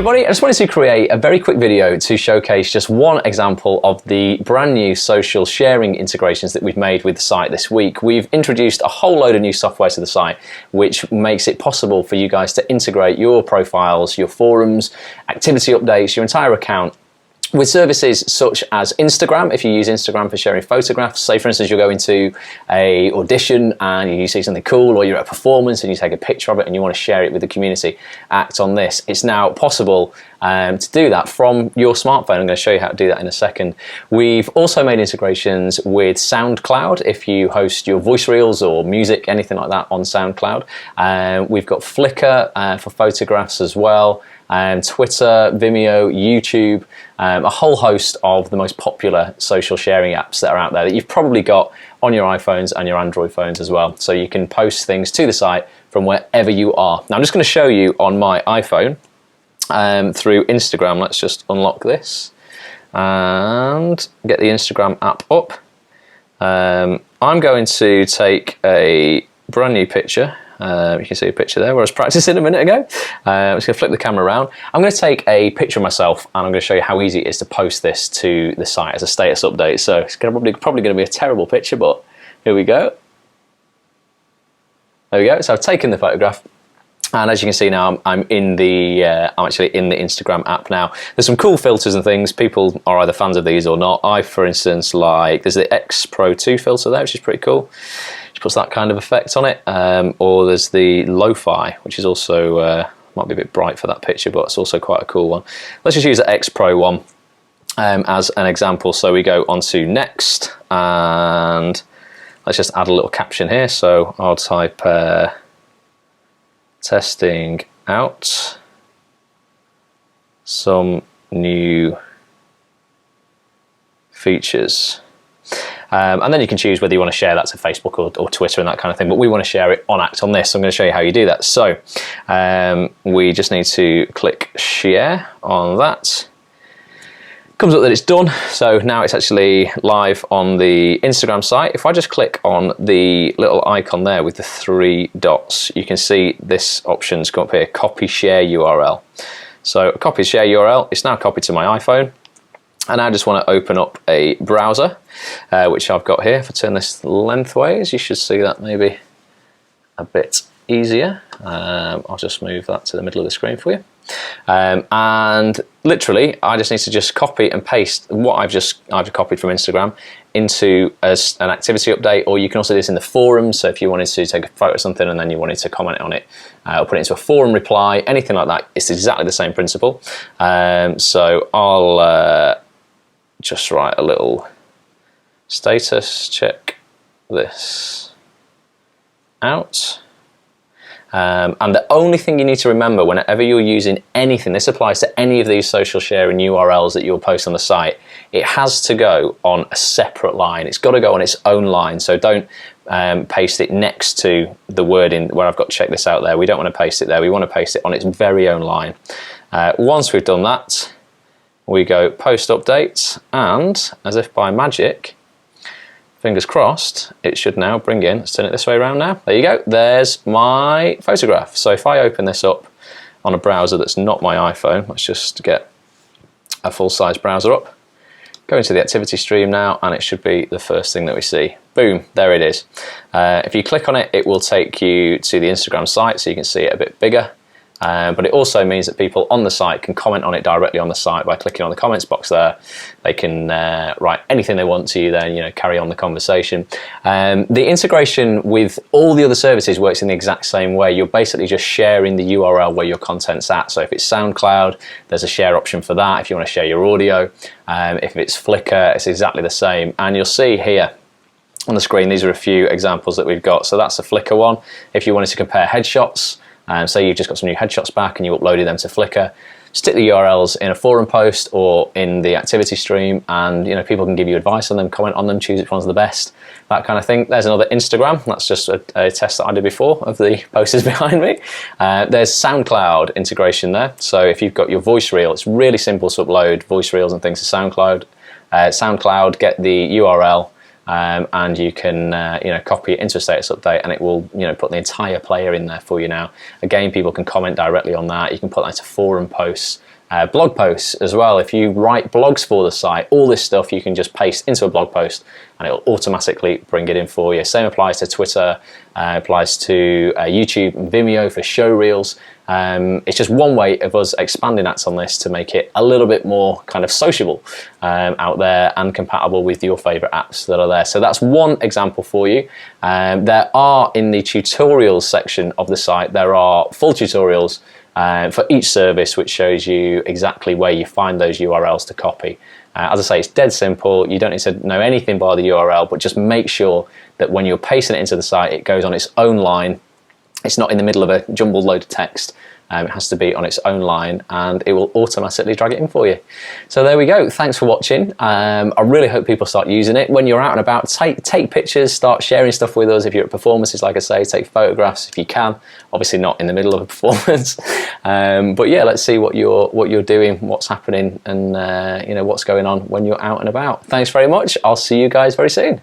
everybody, I just wanted to create a very quick video to showcase just one example of the brand new social sharing integrations that we've made with the site this week. We've introduced a whole load of new software to the site which makes it possible for you guys to integrate your profiles, your forums, activity updates, your entire account with services such as Instagram. If you use Instagram for sharing photographs, say for instance you're going to a audition and you see something cool, or you're at a performance and you take a picture of it and you want to share it with the community, act on this. It's now possible to do that from your smartphone. I'm going to show you how to do that in a second. We've also made integrations with SoundCloud if you host your voice reels or music, anything like that on SoundCloud. We've got Flickr for photographs as well. Twitter, Vimeo, YouTube, a whole host of the most popular social sharing apps that are out there that you've probably got on your iPhones and your Android phones as well. So you can post things to the site from wherever you are. Now I'm just going to show you on my iPhone through Instagram. Let's just unlock this and get the Instagram app up. I'm going to take a brand new picture. You can see a picture there where I was practicing a minute ago. I'm just going to flip the camera around. I'm going to take a picture of myself and I'm going to show you how easy it is to post this to the site as a status update. So it's probably going to be a terrible picture, but here we go. There we go. So I've taken the photograph, and as you can see now, I'm actually in the Instagram app now. There's some cool filters and things. People are either fans of these or not. I, for instance, there's the X Pro 2 filter there, which is pretty cool. Puts that kind of effect on it, or there's the lo-fi, which is also might be a bit bright for that picture, but it's also quite a cool one. Let's just use the X Pro one as an example. So we go on to next, and let's just add a little caption here. So I'll type testing out some new features. And then you can choose whether you want to share that to Facebook or Twitter and that kind of thing, but we want to share it on Act on this, so I'm going to show you how you do that. So we just need to click share on that. Comes up that it's done, so now it's actually live on the Instagram site. If I just click on the little icon there with the 3 dots, you can see this option's come up here, copy share URL. So copy share URL, it's now copied to my iPhone. And I just want to open up a browser, which I've got here. If I turn this lengthways, you should see that maybe a bit easier. I'll just move that to the middle of the screen for you. And literally, I just need to just copy and paste what I've copied from Instagram into an activity update, or you can also do this in the forums. So if you wanted to take a photo of something and then you wanted to comment on it, or put it into a forum reply, anything like that, it's exactly the same principle. So I'll just write a little status, check this out. And the only thing you need to remember whenever you're using anything, this applies to any of these social sharing URLs that you'll post on the site, it has to go on a separate line. It's got to go on its own line. So don't paste it next to the wording where I've got check this out there. We don't want to paste it there. We want to paste it on its very own line. Once we've done that, we go post updates, and as if by magic, fingers crossed, it should now bring in, let's turn it this way around now. There you go, there's my photograph. So if I open this up on a browser that's not my iPhone, let's just get a full-size browser up, go into the activity stream now, and it should be the first thing that we see. Boom, there it is. If you click on it, it will take you to the Instagram site so you can see it a bit bigger. But it also means that people on the site can comment on it directly on the site by clicking on the comments box there. They can write anything they want to you there and carry on the conversation. The integration with all the other services works in the exact same way. You're basically just sharing the URL where your content's at. So if it's SoundCloud, there's a share option for that if you want to share your audio. If it's Flickr, it's exactly the same. And you'll see here on the screen, these are a few examples that we've got. So that's a Flickr one. If you wanted to compare headshots, say you've just got some new headshots back and you uploaded them to Flickr, stick the URLs in a forum post or in the activity stream, and people can give you advice on them, comment on them, choose which one's the best, that kind of thing. There's another Instagram. That's just a test that I did before of the posters behind me. There's SoundCloud integration there. So if you've got your voice reel, it's really simple to upload voice reels and things to SoundCloud. SoundCloud, get the URL, and you can copy it into a status update, and it will put the entire player in there for you now. Again, people can comment directly on that. You can put that into forum posts blog posts as well. If you write blogs for the site, all this stuff you can just paste into a blog post and it'll automatically bring it in for you. Same applies to Twitter, applies to YouTube and Vimeo for show reels. It's just one way of us expanding ads on this to make it a little bit more kind of sociable out there and compatible with your favorite apps that are there. So that's one example for you. There are, in the tutorials section of the site, there are full tutorials for each service, which shows you exactly where you find those URLs to copy. As I say, it's dead simple. You don't need to know anything by the URL, but just make sure that when you're pasting it into the site, it goes on its own line. It's not in the middle of a jumbled load of text. It has to be on its own line and it will automatically drag it in for you. So there we go. Thanks for watching. I really hope people start using it. When you're out and about, take pictures, start sharing stuff with us. If you're at performances, like I say, take photographs if you can. Obviously not in the middle of a performance. But yeah, let's see what you're doing, what's happening, and you know, what's going on when you're out and about. Thanks very much. I'll see you guys very soon.